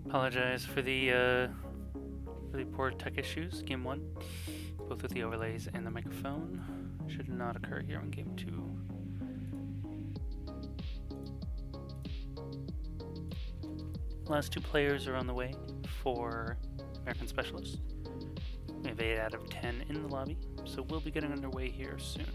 Apologize for the really poor tech issues. Game 1, both with the overlays and the microphone, should not occur here in Game 2. Last 2 players are on the way for American Specialist. We have 8 out of 10 in the lobby, so we'll be getting underway here soon.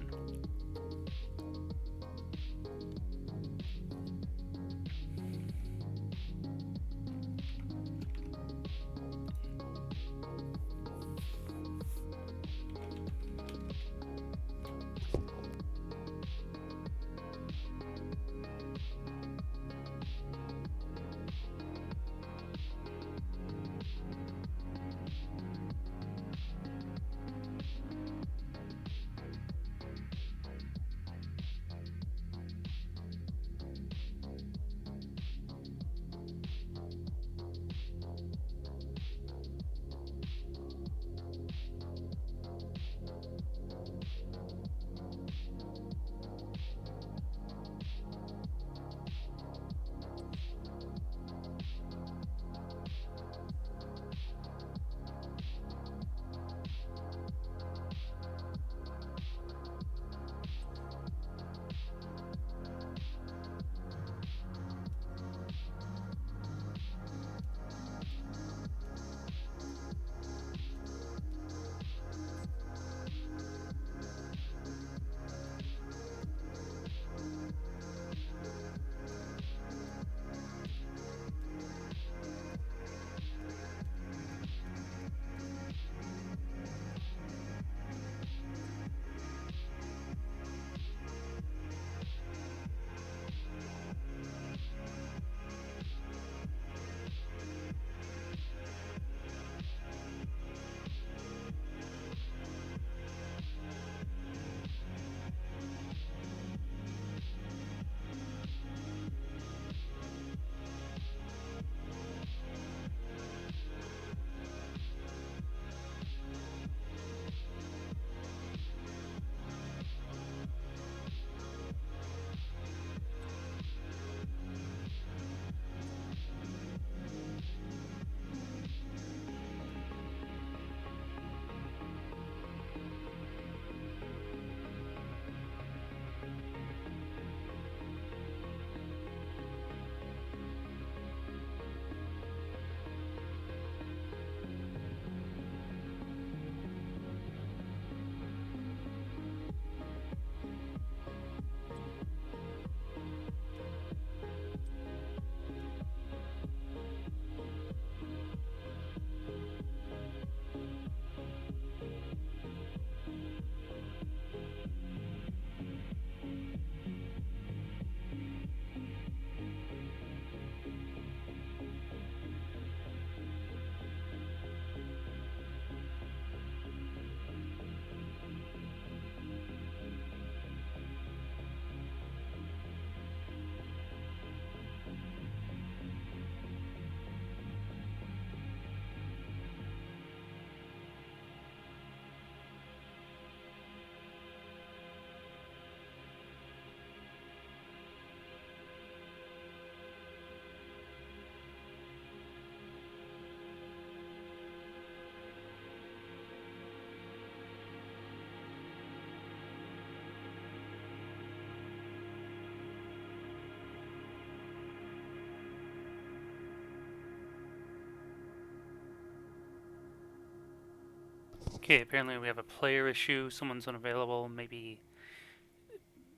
Okay, apparently we have a player issue. Someone's unavailable. Maybe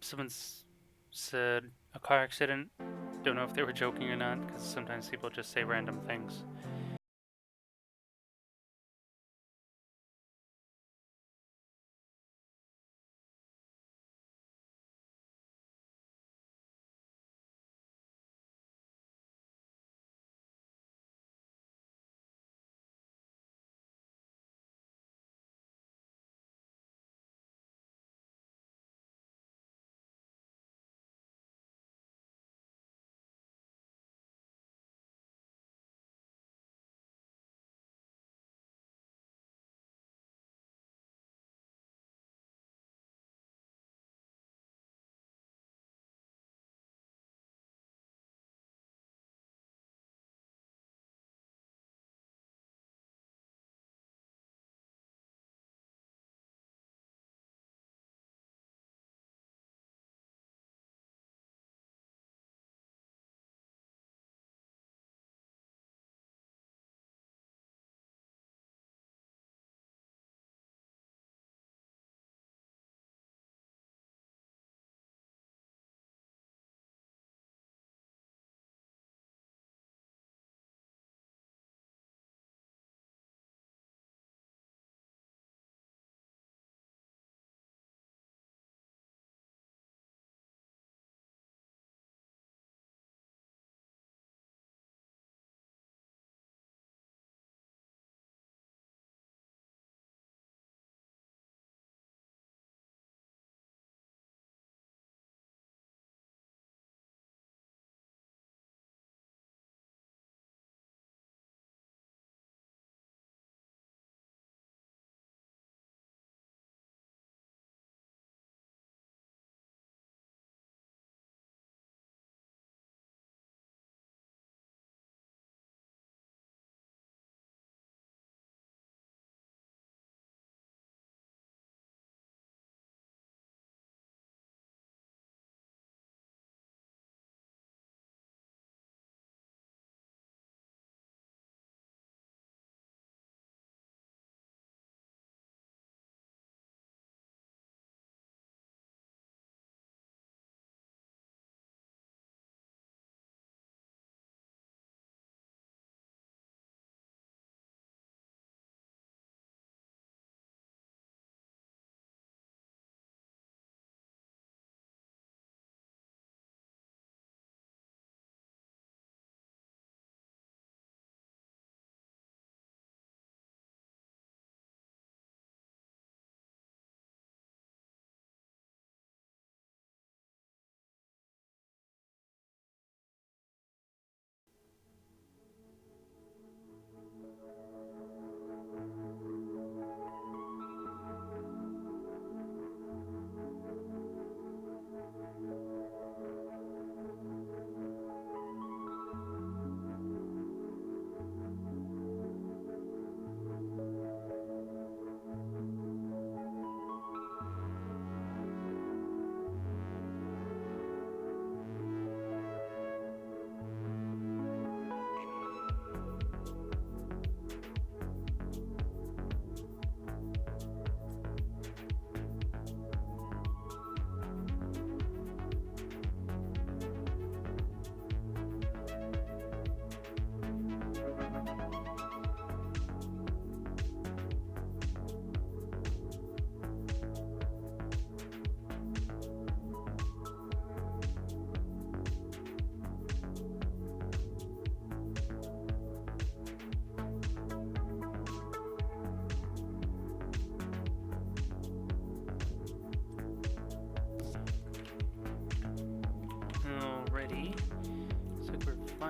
someone's said a car accident. Don't know if they were joking or not, because sometimes people just say random things.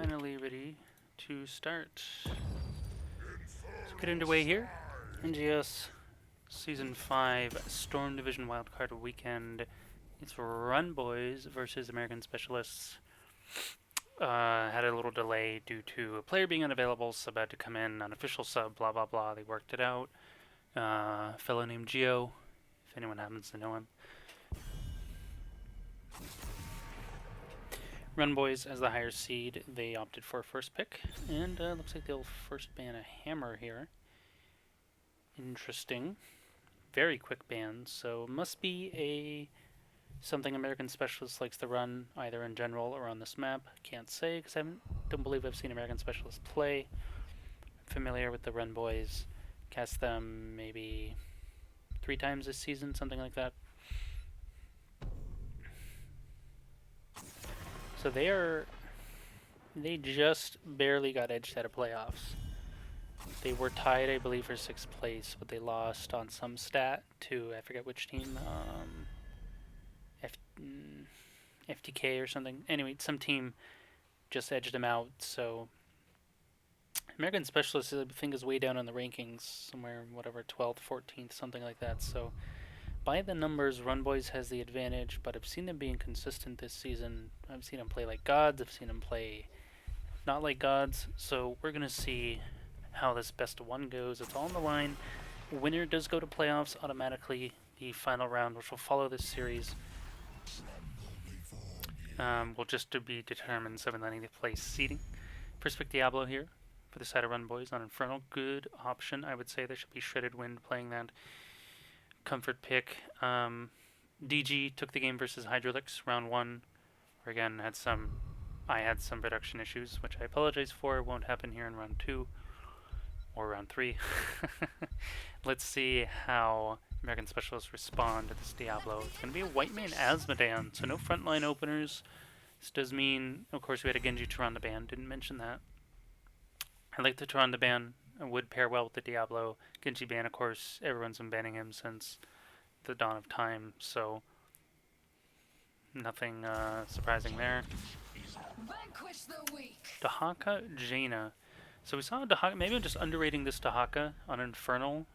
finally ready to start. Let's get underway here. NGS Season 5 Storm Division Wildcard Weekend. It's runboiz versus American Specialists. Had a little delay due to a player being unavailable, sub had to come in, unofficial sub, blah blah blah. They worked it out. Fellow named Geo, if anyone happens to know him. runboiz as the higher seed, they opted for a first pick, and looks like they'll first ban a hammer here. Interesting. Very quick ban, so must be something American Specialist likes to run, either in general or on this map. Can't say, because I don't believe I've seen American Specialist play. Familiar with the runboiz. Cast them maybe 3 times this season, something like that. So they just barely got edged out of playoffs. They were tied, I believe, for 6th place, but they lost on some stat to, I forget which team, FTK or something. Anyway, some team just edged them out, so American Specialist, I think, is way down on the rankings, somewhere, whatever, 12th, 14th, something like that. So by the numbers, runboiz has the advantage, but I've seen them being consistent this season. I've seen them play like gods. I've seen them play not like gods. So we're going to see how this best of 1 goes. It's all on the line. Winner does go to playoffs automatically. The final round, which will follow this series, will just to be determined 7th place seeding. First pick Diablo here for the side of runboiz on Infernal. Good option. I would say there should be Shredded Wind playing that. Comfort pick. DG took the game versus Hydrolix round 1, where again I had some production issues, which I apologize for. It won't happen here in round 2 or round 3. Let's see how American Specialists respond to this Diablo. It's going to be a white main Asmodan, so no frontline openers. This does mean, of course, we had a Genji Tyrande ban. Didn't mention that. I like the Tyrande ban. It would pair well with the Diablo. Genji ban, of course, everyone's been banning him since the dawn of time, so nothing surprising there. Dahaka Jaina. So we saw Dahaka, maybe I'm just underrating this Dahaka on Infernal.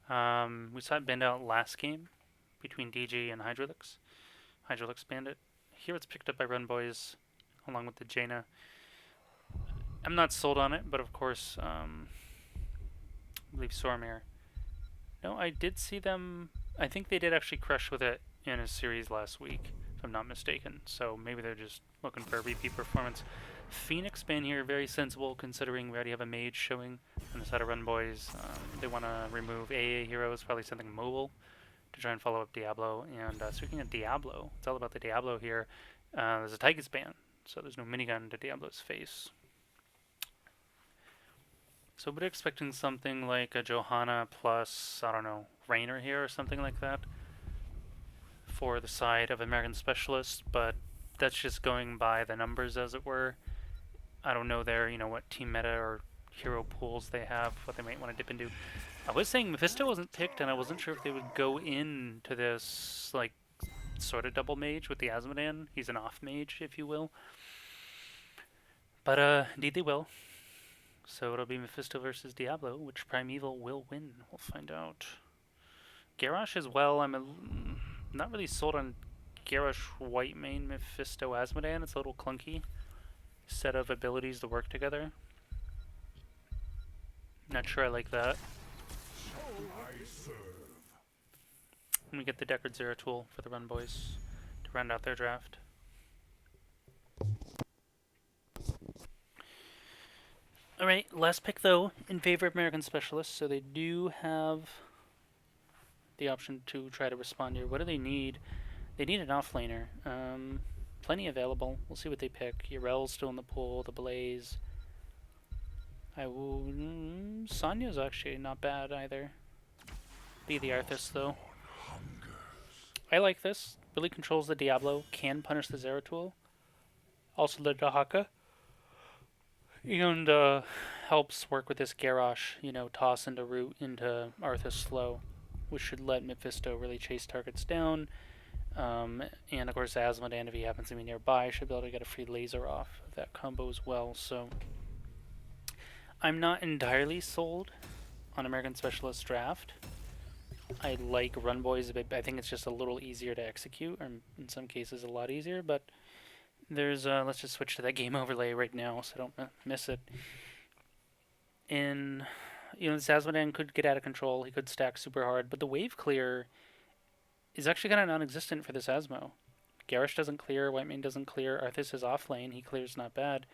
We saw it banned out last game between DG and Hydrolix. Hydrolix banned it. Here it's picked up by runboiz along with the Jaina. I'm not sold on it, but of course, I believe Sormir. No, I did see them. I think they did actually crush with it in a series last week, if I'm not mistaken. So maybe they're just looking for a repeat performance. Phoenix ban here, very sensible considering we already have a mage showing on the side of runboiz. They want to remove AA heroes, probably something mobile to try and follow up Diablo. And speaking of Diablo, it's all about the Diablo here. There's a Tychus ban, so there's no minigun to Diablo's face. So we're expecting something like a Johanna plus, I don't know, Rainer here or something like that for the side of American Specialists, but that's just going by the numbers, as it were. I don't know what team meta or hero pools they have, what they might want to dip into. I was saying Mephisto wasn't picked, and I wasn't sure if they would go into this, like, sort of double mage with the Asmodan. He's an off mage, if you will. But, indeed they will. So it'll be Mephisto versus Diablo, which Primeval will win. We'll find out. Garrosh as well. I'm not really sold on Garrosh white main Mephisto Asmodan. It's a little clunky set of abilities to work together. Not sure I like that. And we get the Deckard Zero tool for the runboiz to round out their draft. Alright, last pick though, in favor of American Specialists, so they do have the option to try to respond here. What do they need? They need an offlaner. Plenty available. We'll see what they pick. Urel's still in the pool, the Blaze. Sonya's actually not bad either. Be the Arthas though. I like this. Really controls the Diablo, can punish the Zeratul. Also the Dahaka. And helps work with this Garrosh, toss into root into Arthas slow, which should let Mephisto really chase targets down. And of course Asmodan, if he happens to be nearby, should be able to get a free laser off that combo as well. So I'm not entirely sold on American Specialist Draft. I like runboiz a bit. I think it's just a little easier to execute, or in some cases a lot easier. But there's let's just switch to that game overlay right now, so don't miss it. In this Asmodan could get out of control. He could stack super hard, but the wave clear is actually kind of non-existent for this Asmo. Garish doesn't clear, Whitemane doesn't clear, Arthas is off lane, he clears not bad.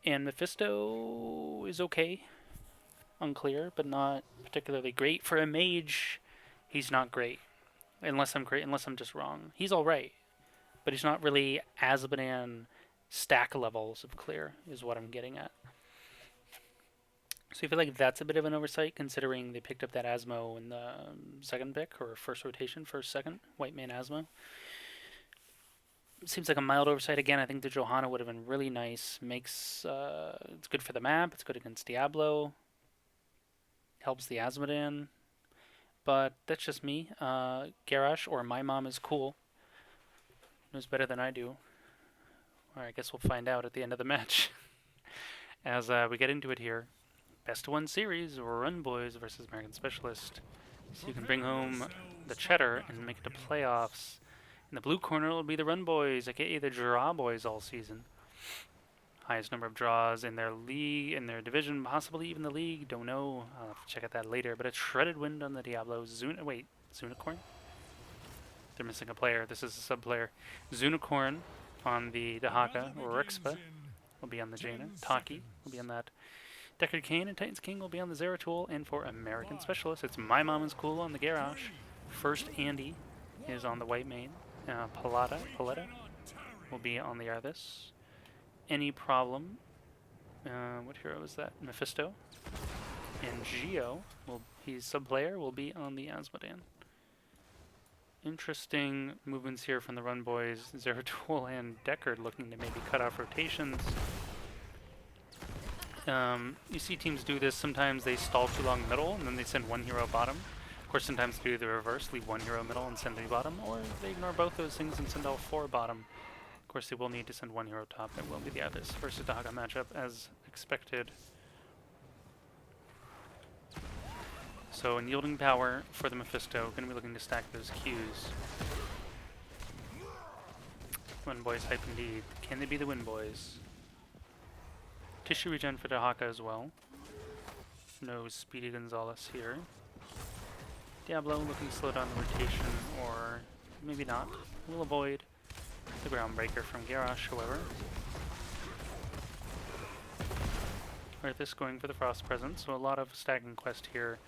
And Mephisto is okay on clear, but not particularly great. For a mage, he's not great. Unless I'm just wrong. He's alright, but he's not really Asmodan stack levels of clear, is what I'm getting at. So I feel like that's a bit of an oversight, considering they picked up that Asmo in the second pick, or first rotation, second, Whitemane Asmo. Seems like a mild oversight again. I think the Johanna would have been really nice. It's good for the map. It's good against Diablo. Helps the Asmodan. But that's just me. Garrosh, or my mom is cool. Knows better than I do. Or I guess we'll find out at the end of the match. As we get into it here. Best of 1 series, runboiz versus American Specialist. So you can bring home the cheddar and make it to playoffs. In the blue corner will be the runboiz, aka the draw boys all season. Highest number of draws in their league, in their division, possibly even the league. Don't know. I'll have to check out that later. But a shredded wind on the Diablo. Zunicorn? They're missing a player. This is a sub-player. Zunicorn on the Dahaka, or Rixpa will be on the Jaina. Taki will be on that Deckard Cain, and Titans King will be on the Zeratul. And for American Specialist, it's My Mom is Cool on the Garrosh. First Andy is on the Whitemane. Paletta will be on the Arthas. Any problem? What hero is that? Mephisto. And Geo, he's sub-player, will be on the Asmodan. Interesting movements here from the runboiz. Zeratul and Deckard looking to maybe cut off rotations. You see teams do this. Sometimes they stall too long middle, and then they send one hero bottom. Of course, sometimes they do the reverse, leave one hero middle and send 3 bottom, or they ignore both those things and send all 4 bottom. Of course, they will need to send 1 hero top. It will be the Arthas versus Dahaka matchup, as expected. So, in yielding power for the Mephisto, going to be looking to stack those Qs. Winboys hype indeed. Can they be the Winboys? Tissue regen for Dahaka as well. No Speedy Gonzalez here. Diablo looking to slow down the rotation, or maybe not. We'll avoid the Groundbreaker from Garrosh, however. Arthas going for the Frost Presence, so a lot of stacking quest here.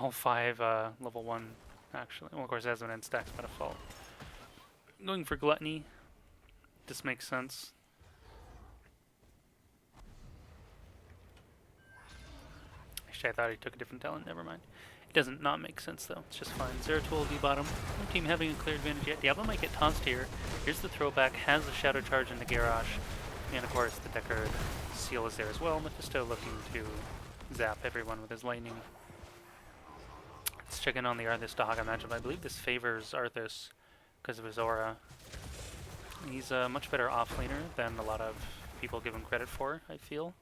All 5 level 1, actually. Well, of course, Asmodan stacks by default. Going for Gluttony. This makes sense. Actually, I thought he took a different talent, never mind. It doesn't not make sense though, it's just fine. Zeratul will be bottom. No team having a clear advantage yet. Diablo might get tossed here. Here's the throwback, has the Shadow Charge into Garrosh. And of course the Deckard seal is there as well. Mephisto looking to zap everyone with his lightning. Let's check in on the Arthas Dahaka matchup. I believe this favors Arthas because of his aura. He's a much better offlaner than a lot of people give him credit for, I feel.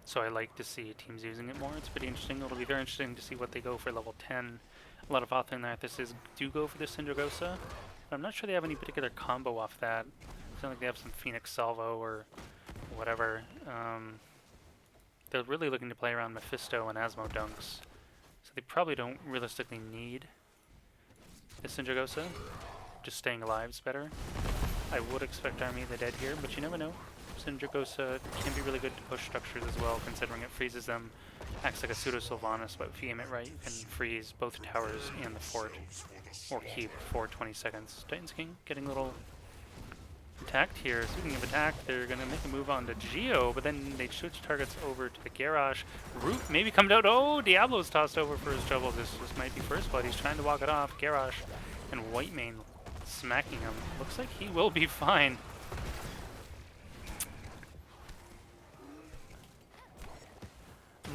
So I like to see teams using it more. It's pretty interesting. It'll be very interesting to see what they go for level 10. A lot of offlane Arthas do go for the Syndragosa, but I'm not sure they have any particular combo off that. It's not like they have some Phoenix Salvo or whatever. They're really looking to play around Mephisto and Asmo dunks. So they probably don't realistically need the Syndragosa. Just staying alive is better. I would expect Army of the Dead here, but you never know. Syndragosa can be really good to push structures as well, considering it freezes them. Acts like a pseudo Sylvanas, but if you aim it right, you can freeze both towers and the fort, or keep for 20 seconds. Titans King getting a little attacked here. Speaking of attack, they're going to make a move on to Geo, but then they switch targets over to the Garrosh. Root maybe comes out. Oh, Diablo's tossed over for his trouble. This might be first blood. He's trying to walk it off. Garrosh and Whitemane smacking him. Looks like he will be fine.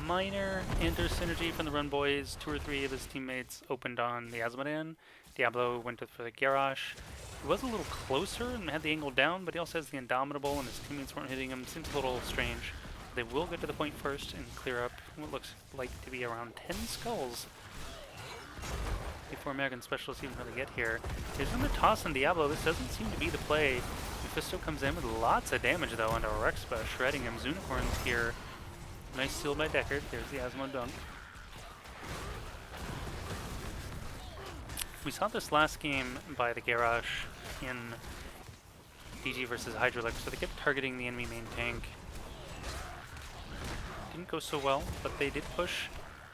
Minor enter synergy from the runboiz. 2 or 3 of his teammates opened on the Asmodan. Diablo went for the Garrosh. He was a little closer and had the angle down, but he also has the Indomitable, and his teammates weren't hitting him. Seems a little strange. They will get to the point first and clear up what looks like to be around 10 skulls before American Specialists even really get here. There's in the toss on Diablo. This doesn't seem to be the play. Mephisto comes in with lots of damage, though, onto Rexpa, shredding him. Zunicorn's here. Nice steal by Deckard. There's the Asmo dunk. We saw this last game by the Garrosh in DG versus Hydralisk, so they kept targeting the enemy main tank. Didn't go so well, but they did push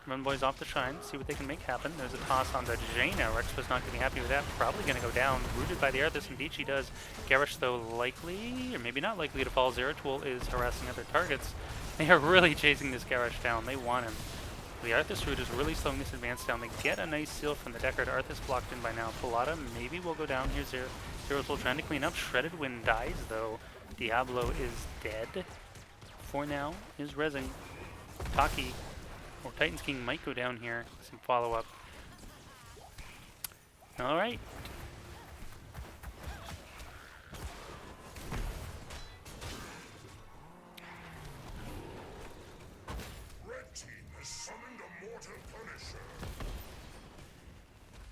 runboiz off the shrine, see what they can make happen. There's a toss on the Jaina. Rexpa's not going to be happy with that. Probably going to go down. Rooted by the Arthas, indeed she does. Garrosh, though, likely, or maybe not likely to fall. Zeratul is harassing other targets. They are really chasing this Garrosh down. They want him. The Arthas root is really slowing this advance down. They get a nice seal from the Deckard. Arthas blocked in by now. Pilata maybe will go down here. Zeratul trying to clean up. Shredded Wind dies, though. Diablo is dead. For now, is rezzing. Taki, or Titan's King, might go down here. Some follow-up. Alright.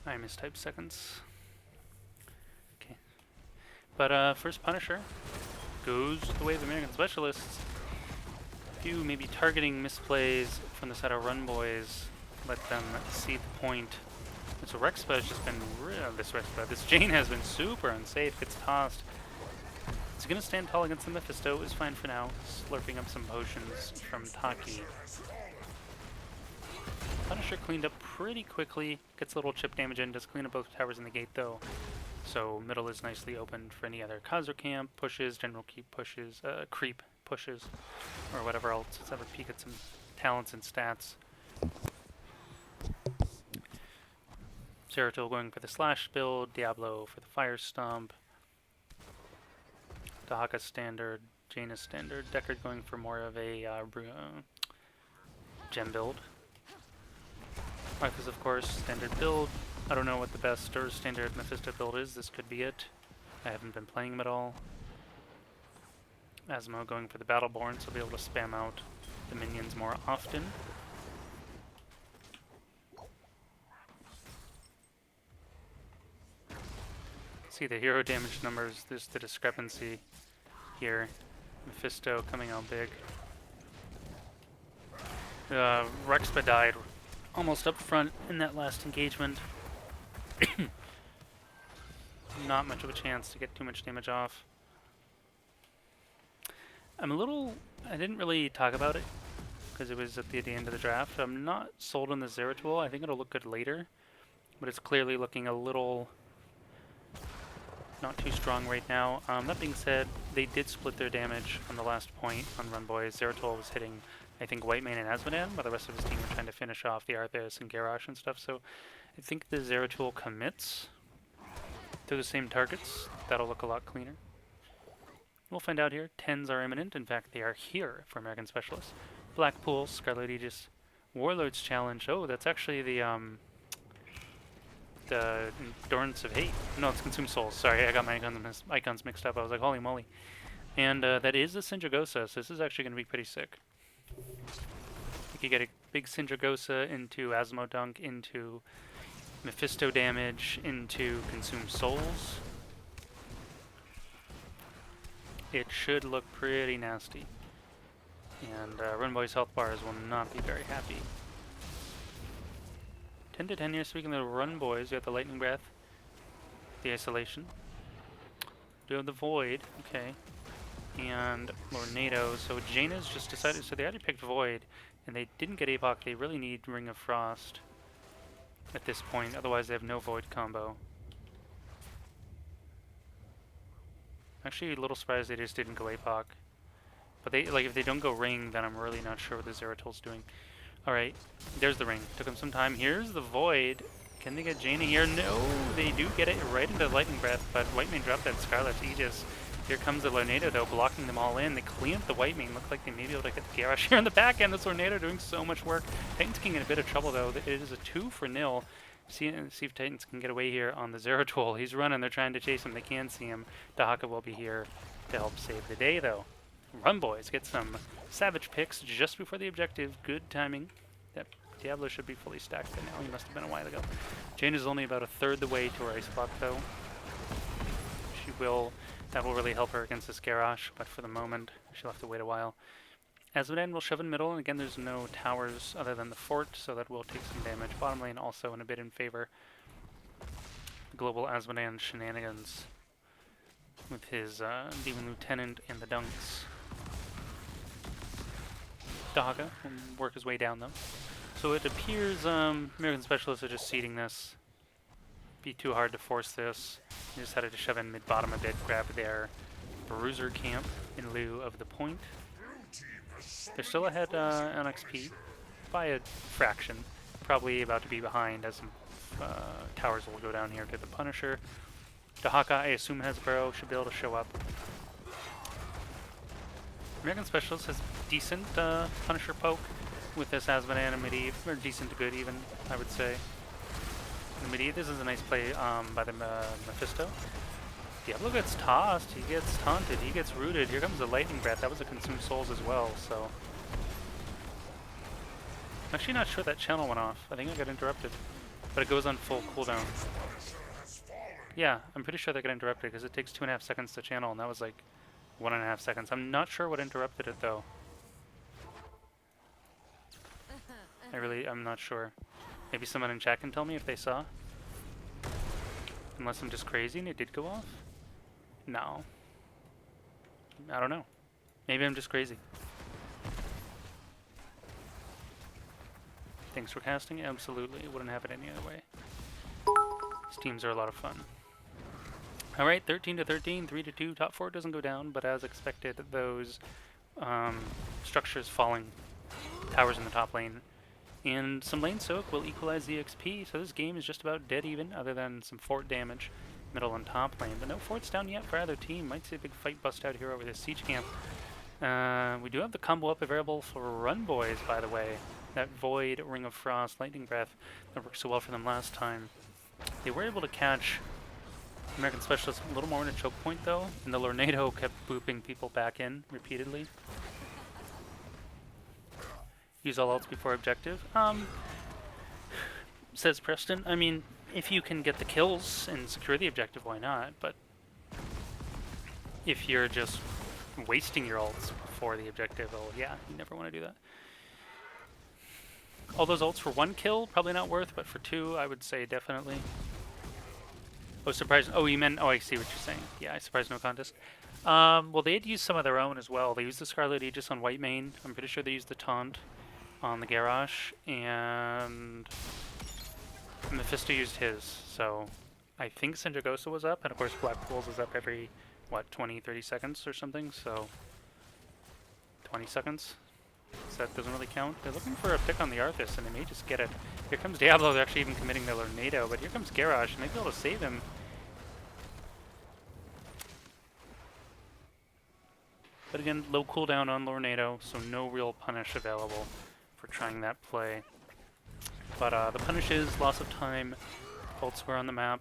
I mistyped seconds. Okay. But first Punisher goes the way of American Specialists. A few maybe targeting misplays from the side of runboiz let them see the point. And so Rexpa has just been this Jane has been super unsafe, gets tossed. It's gonna stand tall against the Mephisto, is fine for now, slurping up some potions from Taki. Punisher cleaned up pretty quickly, gets a little chip damage in, does clean up both towers in the gate though. So middle is nicely opened for any other Khazra camp, pushes, general keep pushes, creep pushes, or whatever else. Let's have a peek at some talents and stats. Zeratul going for the slash build, Diablo for the fire stomp, Dahaka standard, Jaina standard, Deckard going for more of a gem build. Arthas, of course, standard build. I don't know what the best or standard Mephisto build is. This could be it. I haven't been playing him at all. Asmo going for the Battleborn, so I'll be able to spam out the minions more often. See the hero damage numbers, there's the discrepancy here. Mephisto coming out big. Rexpa died almost up front in that last engagement. Not much of a chance to get too much damage off. I didn't really talk about it because it was at the end of the draft. I'm not sold on the Zeratul. I think it'll look good later, but it's clearly looking a little not too strong right now. That being said, they did split their damage on the last point on runboiz. Zeratul was hitting, I think, Whitemane and Asmodan, while the rest of his team were trying to finish off the Arthas and Garrosh and stuff. So I think the Zeratul commits to the same targets. That'll look a lot cleaner. We'll find out here. 10s are imminent. In fact, they are here for American Specialists. Blackpool, Scarlet Aegis, Warlord's Challenge. Oh, that's actually the Endurance of Hate. No, it's Consume Souls. Sorry, I got my icons mixed up. I was like, holy moly. And that is the Sindragosa, so this is actually going to be pretty sick. You could get a big Sindragosa into Asmo Dunk, into Mephisto damage, into Consume Souls. It should look pretty nasty. And runboiz health bars will not be very happy. 10 to 10 here, speaking of runboiz, we have the Lightning Breath, the Isolation. We have the Void, okay. And Lornado, so Jaina's just decided, so they already picked Void, and they didn't get Apoc. They really need Ring of Frost at this point, otherwise they have no Void combo. Actually, a little surprised they just didn't go Apoc. But they, like, if they don't go Ring, then I'm really not sure what the Zeratul's doing. Alright, there's the Ring. Took them some time. Here's the Void. Can they get Jaina here? No, they do get it right into Lightning Breath, but Whitemane dropped that Scarlet Aegis. Here comes the Lornado, though, blocking them all in. They clean up the Whitemane. Look like they may be able to get the Garrosh here in the back end. This Lornado doing so much work. Titan's King in a bit of trouble, though. It is a 2 for nil. See if Titans can get away here on the Zero Tool. He's running. They're trying to chase him. They can see him. Dahaka will be here to help save the day, though. Runboiz get some savage picks just before the objective. Good timing. That Diablo should be fully stacked by now. He must have been a while ago. Jane is only about a third the way to her Ice Block, though. That will really help her against this Garrosh, but for the moment, she'll have to wait a while. Azmodan will shove in middle, and again, there's no towers other than the fort, so that will take some damage. Bottom lane also in a bit in favor. Global Azmodan shenanigans with his Demon Lieutenant and the Dunks. Dahaka will work his way down, though. So it appears American Specialists are just seeding this. Be too hard to force this. They decided to shove in mid-bottom a bit, grab their Bruiser camp in lieu of the point. They're still ahead on XP by a fraction. Probably about to be behind as some towers will go down here to the Punisher. Dahaka, I assume, has a barrow, should be able to show up. American Specialist has decent Punisher poke with this Azmodan and Medivh, or decent to good even, I would say. Medivh, this is a nice play by the Mephisto. Diablo gets tossed, he gets taunted, he gets rooted. Here comes the Lightning Breath. That was a Consume Souls as well, so. I'm actually not sure that channel went off. I think I got interrupted. But it goes on full cooldown. Yeah, I'm pretty sure that got interrupted because it takes 2.5 seconds to channel, and that was like 1.5 seconds. I'm not sure what interrupted it though. I'm not sure. Maybe someone in chat can tell me if they saw. Unless I'm just crazy and it did go off? No. I don't know. Maybe I'm just crazy. Thanks for casting? Absolutely. It wouldn't happen any other way. These teams are a lot of fun. Alright, 13-13, 3-2. Top 4 doesn't go down, but as expected, those structures falling. Towers in the top lane. And some lane soak will equalize the XP, so this game is just about dead even, other than some fort damage, middle and top lane. But no forts down yet for either team. Might see a big fight bust out here over this siege camp. We do have the combo up available for runboiz, by the way. That Void, Ring of Frost, Lightning Breath that worked so well for them last time. They were able to catch American Specialists a little more in a choke point though, and the Lornado kept booping people back in repeatedly. Use all ults before objective. Says Preston. I mean, if you can get the kills and secure the objective, why not? But if you're just wasting your ults before the objective, oh yeah, you never want to do that. All those ults for 1 kill, probably not worth, but for 2, I would say definitely. Oh, surprise! Oh, you meant? Oh, I see what you're saying. Yeah, I surprised no contest. Well, they had used some of their own as well. They used the Scarlet Aegis on White Mane. I'm pretty sure they used the Taunt on the Garrosh, and Mephisto used his. So I think Sindragosa was up, and of course Black Pools is up every, what, 20-30 seconds or something, so 20 seconds. So that doesn't really count. They're looking for a pick on the Arthas, and they may just get it. Here comes Diablo, they're actually even committing their Lornado, but here comes Garrosh, and they'll be able to save him. But again, low cooldown on Lornado, so no real punish available for trying that play. But the punish is loss of time, elsewhere on the map.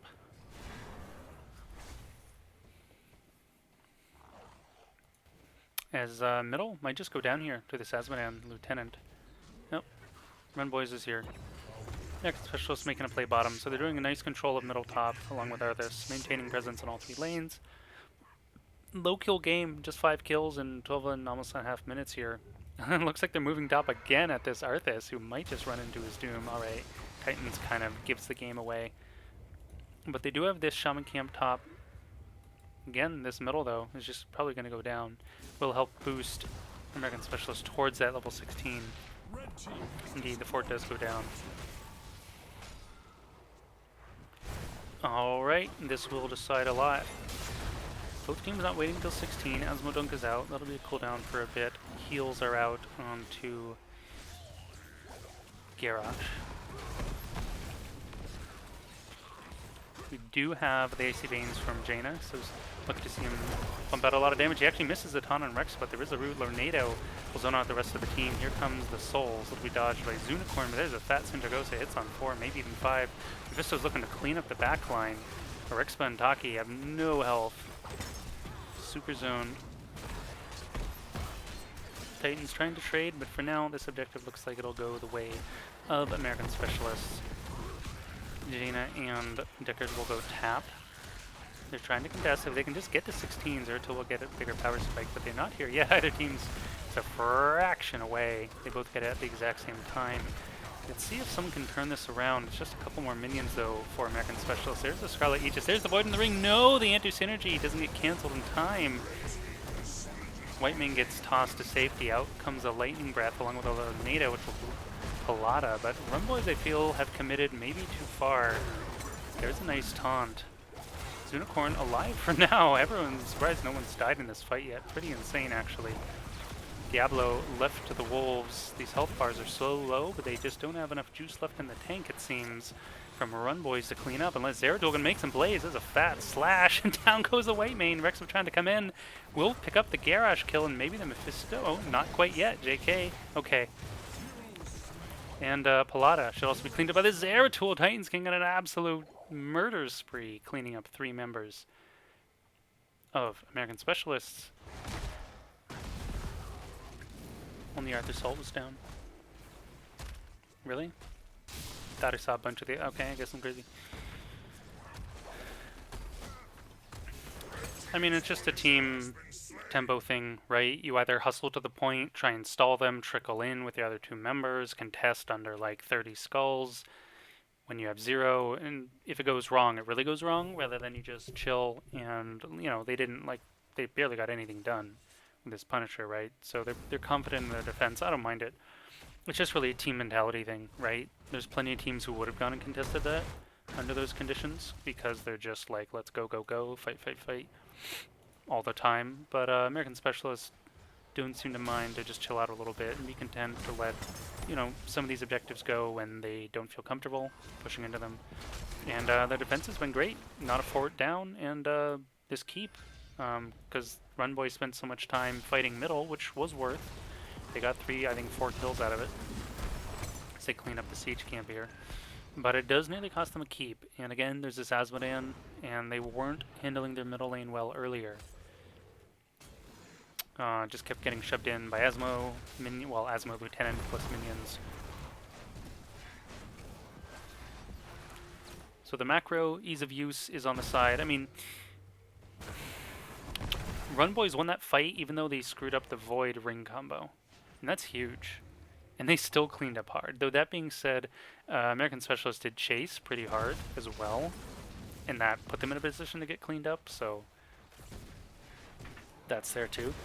As middle might just go down here to this Azmodan Lieutenant. Nope. runboiz is here. Next Specialist making a play bottom, so they're doing a nice control of middle top along with Arthas, maintaining presence in all 3 lanes. Low kill game, just 5 kills in 12 and almost a half minutes here. Looks like they're moving top again at this Arthas, who might just run into his doom. Alright, Titans kind of gives the game away. But they do have this Shaman camp top. Again, this middle, though, is just probably going to go down. Will help boost American Specialist towards that level 16. Indeed, the fort does go down. Alright, this will decide a lot. Both teams not waiting until 16. Asmodunk is out. That'll be a cooldown for a bit. Heals are out onto Garrosh. We do have the AC Banes from Jaina, so look to see him pump out a lot of damage. He actually misses a ton on Rex, but there is a root. Lornado will zone out the rest of the team. Here comes the Souls. It'll be dodged by Zunicorn, but there's a fat Sindragosa. Hits on 4, maybe even 5. Visto's looking to clean up the back line. Rexpa and Taki have no health. Super zoned. Titan's trying to trade, but for now, this objective looks like it'll go the way of American Specialists. Jaina and Deckard will go tap. They're trying to contest. If they can just get to 16, Zeratul will get a bigger power spike, but they're not here yet. Either team's a fraction away. They both get it at the exact same time. Let's see if someone can turn this around. It's just a couple more minions, though, for American Specialists. There's the Scarlet Aegis. There's the Void in the Ring. No, the anti-synergy doesn't get cancelled in time. Whitemane gets tossed to safety. Out comes a Lightning Breath along with a Tornado, which will Palada, but runboiz I feel have committed maybe too far. There's a nice taunt. Zunicorn alive for now. Everyone's surprised no one's died in this fight yet. Pretty insane, actually. Diablo left to the wolves. These health bars are so low, but they just don't have enough juice left in the tank, it seems, from runboiz to clean up. Unless Zeratul can make some blaze. There's a fat slash, and down goes the Whitemane. Rex trying to come in. Will pick up the Garrosh kill, and maybe the Mephisto. Oh, not quite yet. JK. Okay. And Palada should also be cleaned up by the Zeratul. Titans King on an absolute murder spree, cleaning up 3 members of American Specialists. Only Arthur Salt was down. Really? Thought I saw a bunch of the... Okay, I guess I'm crazy. I mean, it's just a team tempo thing, right? You either hustle to the point, try and stall them, trickle in with the other 2 members, contest under like 30 skulls when you have 0, and if it goes wrong, it really goes wrong, rather than you just chill and, you know, they barely got anything done with this Punisher, right? So they're confident in their defense. I don't mind it. It's just really a team mentality thing, right? There's plenty of teams who would have gone and contested that under those conditions because they're just like, let's go, go, go, fight, fight, fight all the time. But American Specialists don't seem to mind to just chill out a little bit and be content to let, you know, some of these objectives go when they don't feel comfortable pushing into them. And their defense has been great. Not a fort down, and this keep, because runboiz spent so much time fighting middle, which was worth. They got 3, I think 4 kills out of it as they clean up the siege camp here. But it does nearly cost them a keep. And again, there's this Asmodan, and they weren't handling their middle lane well earlier. Just kept getting shoved in by Asmo, Asmo Lieutenant plus minions. So the macro ease of use is on the side. I mean, runboiz won that fight even though they screwed up the Void ring combo. And that's huge. And they still cleaned up hard. Though that being said, American Specialists did chase pretty hard as well. And that put them in a position to get cleaned up, so that's there too.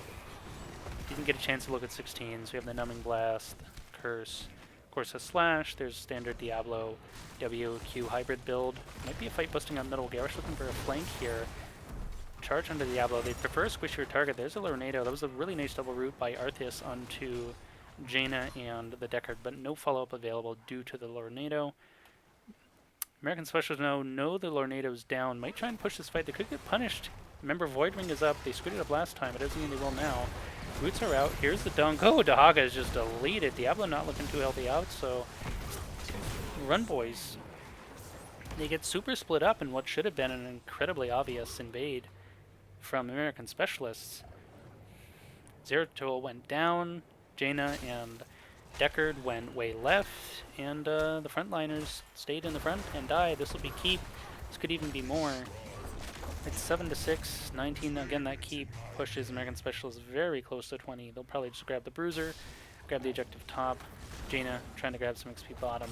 You can get a chance to look at 16, so we have the Numbing Blast, Curse, of course a Slash, there's standard Diablo, WQ hybrid build. Might be a fight busting on middle. Garrosh looking for a flank here. Charge onto Diablo. They prefer squish your target. There's a Tornado. That was a really nice double root by Arceus onto Jaina and the Deckard, but no follow-up available due to the Tornado. American Specialists know the Tornado's down. Might try and push this fight. They could get punished. Remember, Void Ring is up. They screwed it up last time. It doesn't mean they will now. Boots are out. Here's the dunk. Oh, Dahaga is just deleted. Diablo not looking too healthy out, so runboiz, they get super split up in what should have been an incredibly obvious invade from American Specialists. Zeratul went down. Jaina and Deckard went way left, and the frontliners stayed in the front and died. This will be keep. This could even be more. It's 7-6, 19. Again, that keep pushes American Specialists very close to 20. They'll probably just grab the Bruiser, grab the objective top. Jaina trying to grab some XP bottom.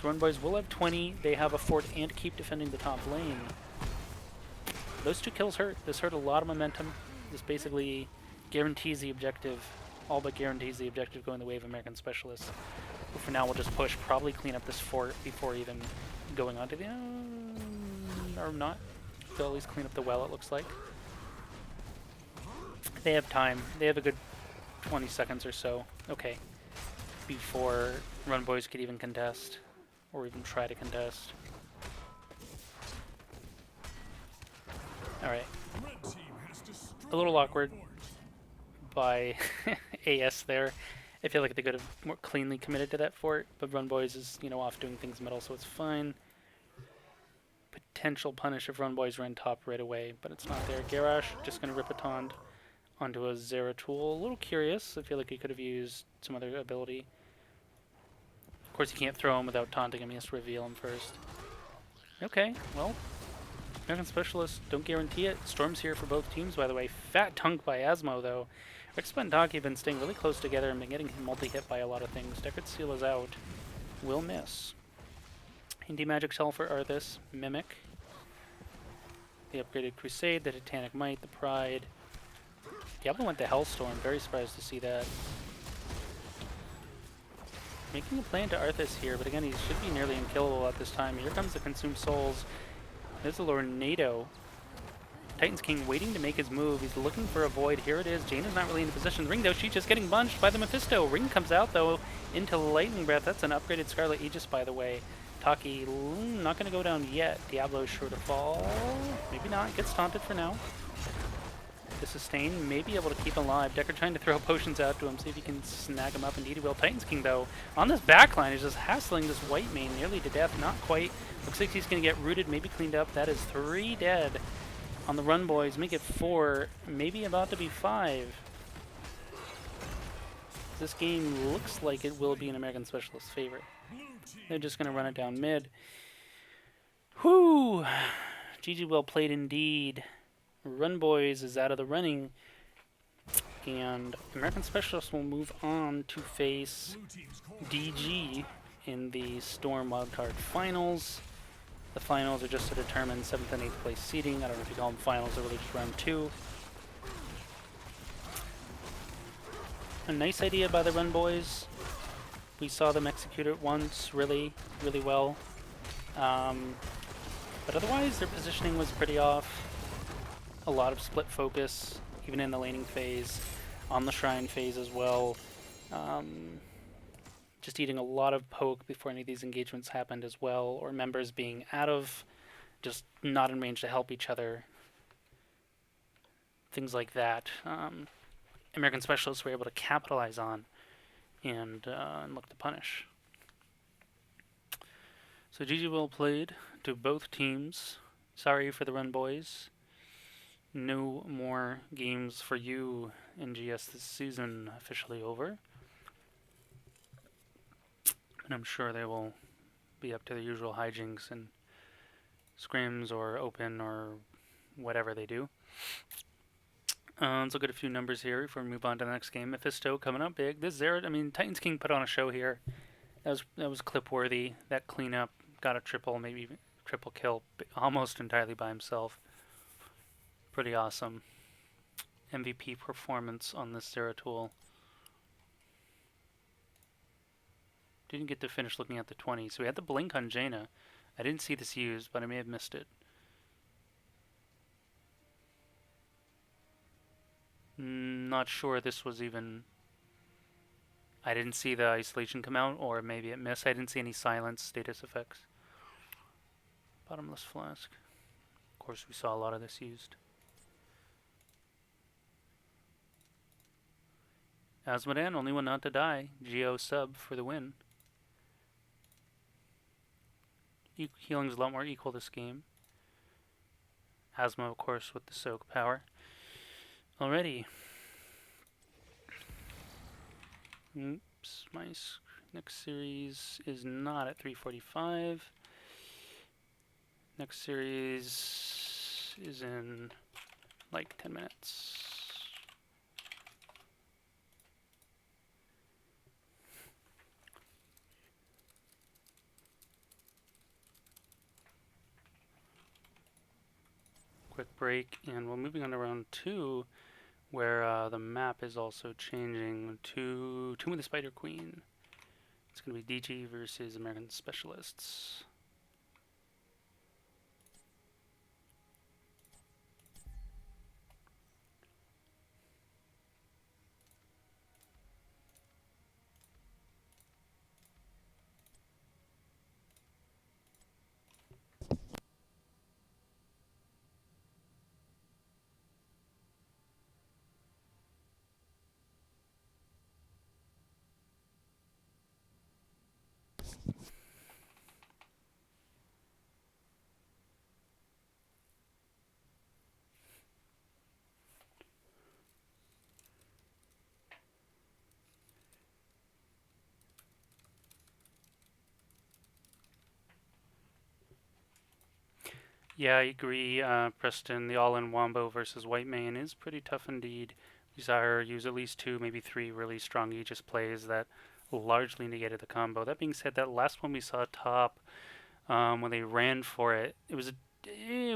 So runboiz will have 20. They have a fort and keep defending the top lane. Those 2 kills hurt. This hurt a lot of momentum. This basically guarantees the objective, all but guarantees the objective going the way of American Specialists. But for now, we'll just push, probably clean up this fort before even going on to the... or not. They'll at least clean up the well, it looks like. They have time. They have a good 20 seconds or so. Okay. Before runboiz could even contest, or even try to contest. Alright. A little awkward by AS there. I feel like they could have more cleanly committed to that fort, but runboiz is, you know, off doing things middle, so it's fine. Potential punish if runboiz ran top right away, but it's not there. Garrosh just going to rip a taunt onto a Zeratul. A little curious. I feel like he could have used some other ability. Of course, you can't throw him without taunting him. He has to reveal him first. Okay, well, American Specialists don't guarantee it. Storm's here for both teams, by the way. Fat dunk by Asmo, though. Rexpa and Donkey have been staying really close together and been getting multi-hit by a lot of things. Deckard Seal is out. Will miss. Indie Magic Shell for Arthas. Mimic. The upgraded Crusade, the Titanic Might, the Pride. Diablo went to Hellstorm. Very surprised to see that. Making a play into Arthas here, but again, he should be nearly unkillable at this time. Here comes the Consumed Souls. There's the Lornado. Titan's King waiting to make his move. He's looking for a void. Here it is. Jaina's not really in position. Ring, though, she's just getting bunched by the Mephisto. Ring comes out, though, into Lightning Breath. That's an upgraded Scarlet Aegis, by the way. Taki, not going to go down yet. Diablo's sure to fall. Maybe not. Gets taunted for now. The sustain may be able to keep him alive. Deckard trying to throw potions out to him, see if he can snag him up. Indeed he will. Titan's King, though, on this backline is just hassling this white main nearly to death. Not quite. Looks like he's going to get rooted, maybe cleaned up. That is 3 dead on the runboiz. Make it 4, maybe about to be 5. This game looks like it will be an American Specialist favorite. They're just going to run it down mid. Whoo! GG, well played indeed. runboiz is out of the running. And American Specialists will move on to face DG in the Storm Wildcard Finals. The finals are just to determine 7th and 8th place seeding. I don't know if you call them finals or really just round 2. A nice idea by the runboiz. We saw them execute it once really, really well. But otherwise, their positioning was pretty off. A lot of split focus, even in the laning phase, on the shrine phase as well. Just eating a lot of poke before any of these engagements happened as well, or members being out of, just not in range to help each other. Things like that. American Specialists were able to capitalize on and look to punish. So GG well played to both teams. Sorry for the runboiz. No more games for you, NGS, this season officially over. And I'm sure they will be up to their usual hijinks and scrims or open or whatever they do. Let's look at a few numbers here before we move on to the next game. Mephisto coming up big. This Zera, I mean, Titan's King put on a show here. That was clip worthy. That cleanup got a triple, maybe triple kill, almost entirely by himself. Pretty awesome. MVP performance on this Zeratul. Didn't get to finish looking at the 20. So we had the blink on Jaina. I didn't see this used, but I may have missed it. Not sure this was even... I didn't see the isolation come out, or maybe it missed. I didn't see any silence status effects. Bottomless flask. Of course, we saw a lot of this used. Asmodan, only one not to die. Geo sub for the win. Healing's a lot more equal this game. Asmo, of course, with the soak power. Alrighty. Oops, my next series is not at 3:45. Next series is in like 10 minutes. Quick break, and we're moving on to round 2, where the map is also changing to Tomb of the Spider Queen. It's going to be DG versus American Specialists. Yeah, I agree, Preston. The all-in wombo versus white main is pretty tough indeed. Desire use at least two, maybe three really strong Aegis plays that largely negated the combo. That being said, that last one we saw top, when they ran for it, it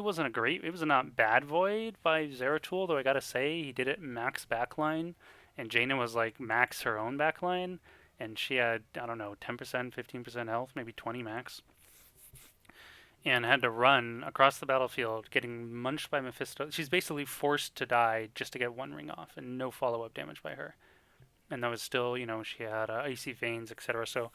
wasn't a great, it was a not bad void by Zeratul, though I gotta say he did it max backline, and Jaina was like max her own backline, and she had, I don't know, 10%, 15% health, maybe 20 max, and had to run across the battlefield, getting munched by Mephisto. She's basically forced to die just to get one ring off, and no follow-up damage by her. And that was still, she had icy veins, etc. So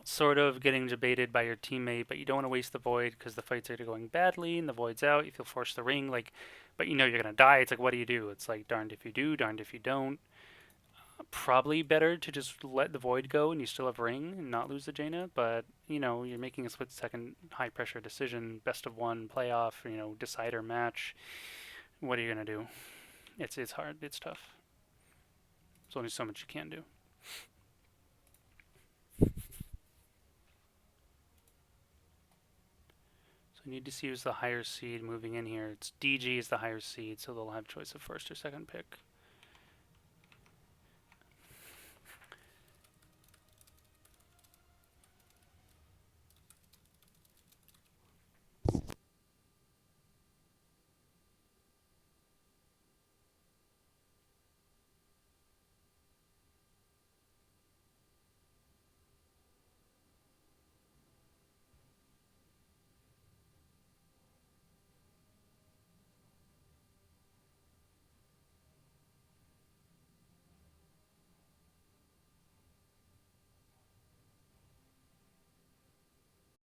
sort of getting debated by your teammate, but you don't want to waste the void because the fight's either going badly and the void's out. You feel forced to ring, like, but you're gonna die. It's like, what do you do? It's like darned if you do, darned if you don't. Probably better to just let the void go and you still have ring and not lose the Jaina. But you're making a split-second high-pressure decision, best of one playoff, decider match. What are you gonna do? It's hard. It's tough. There's only so much you can do. So you need to see who's the higher seed moving in here. It's DG is the higher seed, so they'll have choice of first or second pick.